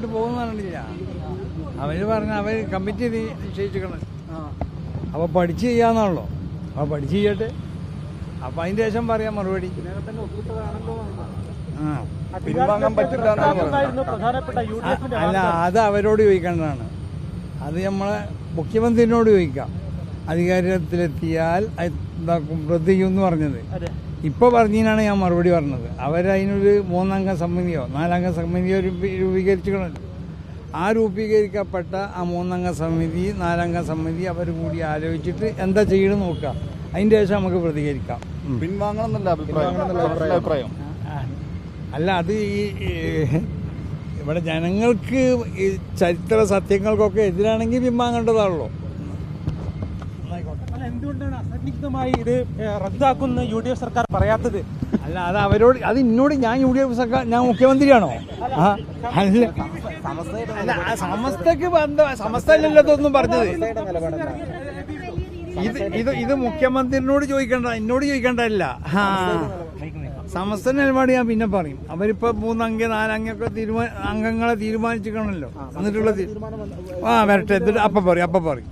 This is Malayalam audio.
മുന്നോട്ട് പോകുന്നില്ല. അവര് പറഞ്ഞ അവർ കമ്മിറ്റി നിശ്ചയിച്ചിരിക്കണം. അപ്പോൾ പഠിച്ച് ചെയ്യാന്നാണല്ലോ. അപ്പോൾ പഠിച്ച് ചെയ്യട്ടെ. അപ്പം അതിൻ്റെ ശേഷം പറയാം മറുപടി. അല്ല, അത് അവരോട് ചോദിക്കേണ്ടതാണ്. അത് നമ്മളെ മുഖ്യമന്ത്രിനോട് ചോദിക്കാം. അധികാരത്തിലെത്തിയാൽ എന്താക്കും റദ്ദ് ചെയ്യുമെന്ന് പറഞ്ഞത്. ഇപ്പോൾ പറഞ്ഞതിനാണ് ഞാൻ മറുപടി പറഞ്ഞത്. അവരതിനൊരു 3 അംഗ സമിതിയോ 4 അംഗ സമിതിയോ രൂപീകരിച്ചിട്ടുണ്ടല്ലോ. ആ രൂപീകരിക്കപ്പെട്ട ആ 3 അംഗ സമിതി 4 അംഗ സമിതി അവർ കൂടി ആലോചിച്ചിട്ട് എന്താ ചെയ്യണമെന്ന് നോക്കാം. അതിൻ്റെ ശേഷം നമുക്ക് പ്രതികരിക്കാം. പിൻവാങ്ങണമെന്നല്ല അഭിപ്രായം. അല്ല, അത് ഇവിടെ ജനങ്ങൾക്ക് ഈ ചരിത്ര സത്യങ്ങൾക്കൊക്കെ എതിരാണെങ്കിൽ പിൻവാങ്ങേണ്ടതാണല്ലോ. എന്തുകൊണ്ടാണ് അസന്നിഗ്ധമായി ഇത് റദ്ദാക്കുന്ന UDF സർക്കാർ പറയാത്തത്? അല്ല, അത് അവരോട്, അത് എന്നോട്, ഞാൻ UDF സർക്കാർ, ഞാൻ മുഖ്യമന്ത്രിയാണോ? അല്ല, സമസ്തക്ക് സമസ്തല്ലതൊന്നും പറഞ്ഞത്. ഇത് മുഖ്യമന്ത്രിനോട് ചോദിക്കണ്ട, എന്നോട് ചോദിക്കേണ്ടതല്ല. സമസ്ത നിലപാട് ഞാൻ പിന്നെ പറയും. അവരിപ്പോ 3 അംഗ 4 അംഗമൊക്കെ അംഗങ്ങളെ തീരുമാനിച്ചിരിക്കണല്ലോ. എന്നിട്ടുള്ള വരട്ടെ, അപ്പൊ പറയും.